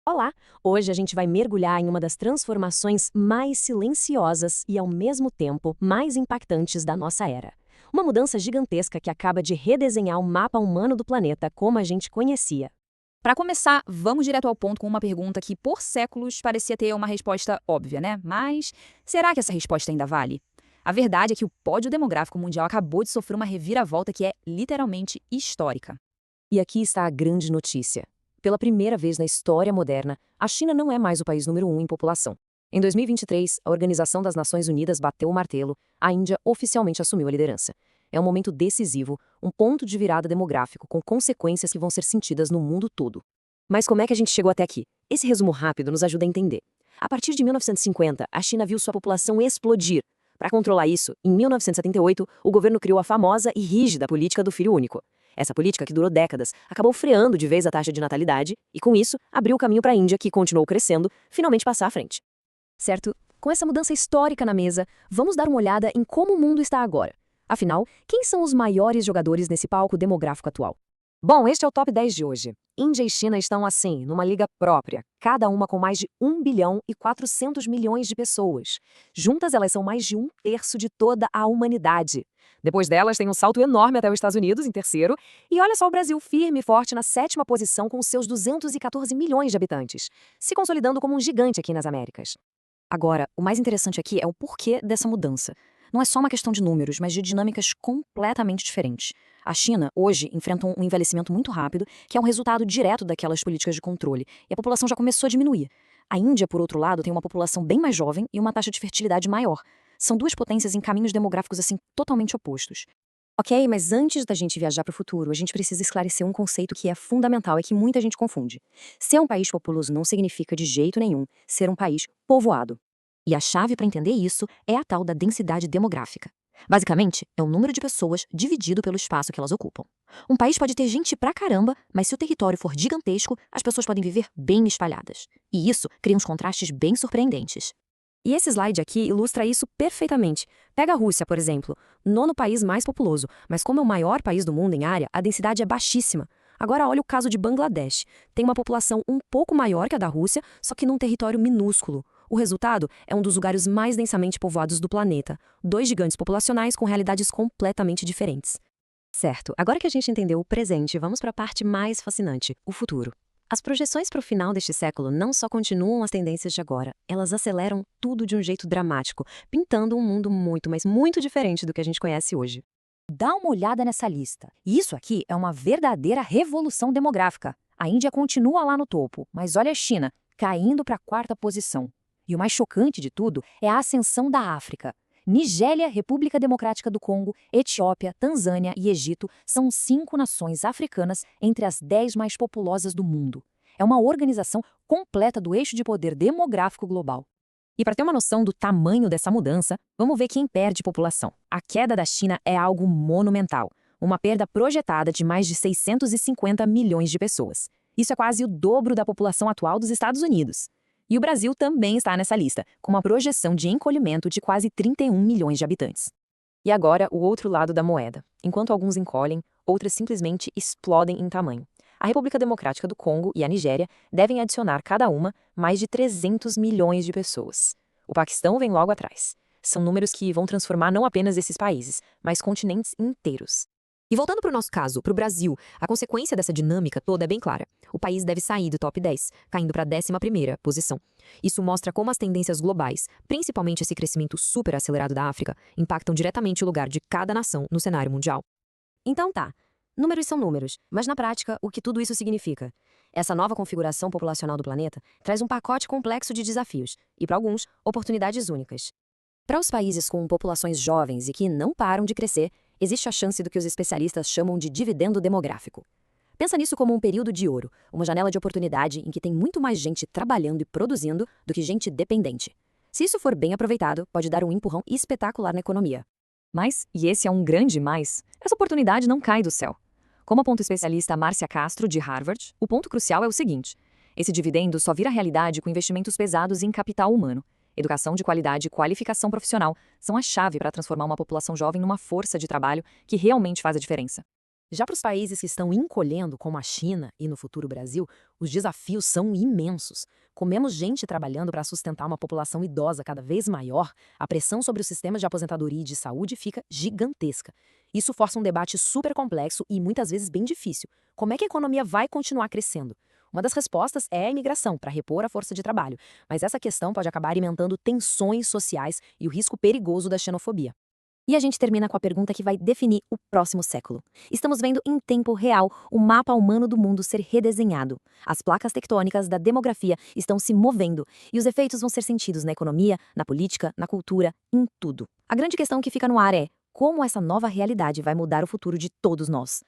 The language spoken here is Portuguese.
Olá! Hoje a gente vai mergulhar em uma das transformações mais silenciosas e, ao mesmo tempo, mais impactantes da nossa era. Uma mudança gigantesca que acaba de redesenhar o mapa humano do planeta como a gente conhecia. Para começar, vamos direto ao ponto com uma pergunta que, por séculos, parecia ter uma resposta óbvia, né? Mas será que essa resposta ainda vale? A verdade é que o pódio demográfico mundial acabou de sofrer uma reviravolta que é literalmente histórica. E aqui está a grande notícia. Pela primeira vez na história moderna, a China não é mais o país número um em população. Em 2023, a Organização das Nações Unidas bateu o martelo, a Índia oficialmente assumiu a liderança. É um momento decisivo, um ponto de virada demográfico com consequências que vão ser sentidas no mundo todo. Mas como é que a gente chegou até aqui? Esse resumo rápido nos ajuda a entender. A partir de 1950, a China viu sua população explodir. Para controlar isso, em 1978, o governo criou a famosa e rígida política do filho único. Essa política, que durou décadas, acabou freando de vez a taxa de natalidade e, com isso, abriu o caminho para a Índia, que continuou crescendo, finalmente passar à frente. Certo? Com essa mudança histórica na mesa, vamos dar uma olhada em como o mundo está agora. Afinal, quem são os maiores jogadores nesse palco demográfico atual? Bom, este é o top 10 de hoje. Índia e China estão assim, numa liga própria, cada uma com mais de 1,4 bilhão de pessoas. Juntas, elas são mais de um terço de toda a humanidade. Depois delas, tem um salto enorme até os Estados Unidos, em terceiro. E olha só o Brasil firme e forte na sétima posição com seus 214 milhões de habitantes, se consolidando como um gigante aqui nas Américas. Agora, o mais interessante aqui é o porquê dessa mudança. Não é só uma questão de números, mas de dinâmicas completamente diferentes. A China, hoje, enfrenta um envelhecimento muito rápido, que é um resultado direto daquelas políticas de controle, e a população já começou a diminuir. A Índia, por outro lado, tem uma população bem mais jovem e uma taxa de fertilidade maior. São duas potências em caminhos demográficos, assim, totalmente opostos. Ok, mas antes da gente viajar para o futuro, a gente precisa esclarecer um conceito que é fundamental e que muita gente confunde. Ser um país populoso não significa de jeito nenhum ser um país povoado. E a chave para entender isso é a tal da densidade demográfica. Basicamente, é o número de pessoas dividido pelo espaço que elas ocupam. Um país pode ter gente pra caramba, mas se o território for gigantesco, as pessoas podem viver bem espalhadas. E isso cria uns contrastes bem surpreendentes. E esse slide aqui ilustra isso perfeitamente. Pega a Rússia, por exemplo, nono país mais populoso, mas como é o maior país do mundo em área, a densidade é baixíssima. Agora olha o caso de Bangladesh. Tem uma população um pouco maior que a da Rússia, só que num território minúsculo. O resultado é um dos lugares mais densamente povoados do planeta. Dois gigantes populacionais com realidades completamente diferentes. Certo, agora que a gente entendeu o presente, vamos para a parte mais fascinante, o futuro. As projeções para o final deste século não só continuam as tendências de agora, elas aceleram tudo de um jeito dramático, pintando um mundo muito, mas muito diferente do que a gente conhece hoje. Dá uma olhada nessa lista. Isso aqui é uma verdadeira revolução demográfica. A Índia continua lá no topo, mas olha a China, caindo para a quarta posição. E o mais chocante de tudo é a ascensão da África. Nigéria, República Democrática do Congo, Etiópia, Tanzânia e Egito são 5 nações africanas entre as 10 mais populosas do mundo. É uma organização completa do eixo de poder demográfico global. E para ter uma noção do tamanho dessa mudança, vamos ver quem perde população. A queda da China é algo monumental, uma perda projetada de mais de 650 milhões de pessoas. Isso é quase o dobro da população atual dos Estados Unidos. E o Brasil também está nessa lista, com uma projeção de encolhimento de quase 31 milhões de habitantes. E agora, o outro lado da moeda. Enquanto alguns encolhem, outras simplesmente explodem em tamanho. A República Democrática do Congo e a Nigéria devem adicionar cada uma mais de 300 milhões de pessoas. O Paquistão vem logo atrás. São números que vão transformar não apenas esses países, mas continentes inteiros. E voltando para o nosso caso, para o Brasil, a consequência dessa dinâmica toda é bem clara. O país deve sair do top 10, caindo para a 11ª posição. Isso mostra como as tendências globais, principalmente esse crescimento super acelerado da África, impactam diretamente o lugar de cada nação no cenário mundial. Então tá, números são números, mas na prática, o que tudo isso significa? Essa nova configuração populacional do planeta traz um pacote complexo de desafios e, para alguns, oportunidades únicas. Para os países com populações jovens e que não param de crescer, existe a chance do que os especialistas chamam de dividendo demográfico. Pensa nisso como um período de ouro, uma janela de oportunidade em que tem muito mais gente trabalhando e produzindo do que gente dependente. Se isso for bem aproveitado, pode dar um empurrão espetacular na economia. Mas, e esse é um grande mais, essa oportunidade não cai do céu. Como aponta o especialista Márcia Castro, de Harvard, o ponto crucial é o seguinte: esse dividendo só vira realidade com investimentos pesados em capital humano. Educação de qualidade e qualificação profissional são a chave para transformar uma população jovem numa força de trabalho que realmente faz a diferença. Já para os países que estão encolhendo, como a China e no futuro Brasil, os desafios são imensos. Comemos gente trabalhando para sustentar uma população idosa cada vez maior, a pressão sobre os sistemas de aposentadoria e de saúde fica gigantesca. Isso força um debate super complexo e muitas vezes bem difícil. Como é que a economia vai continuar crescendo? Uma das respostas é a imigração, para repor a força de trabalho, mas essa questão pode acabar alimentando tensões sociais e o risco perigoso da xenofobia. E a gente termina com a pergunta que vai definir o próximo século. Estamos vendo em tempo real o mapa humano do mundo ser redesenhado. As placas tectônicas da demografia estão se movendo e os efeitos vão ser sentidos na economia, na política, na cultura, em tudo. A grande questão que fica no ar é como essa nova realidade vai mudar o futuro de todos nós.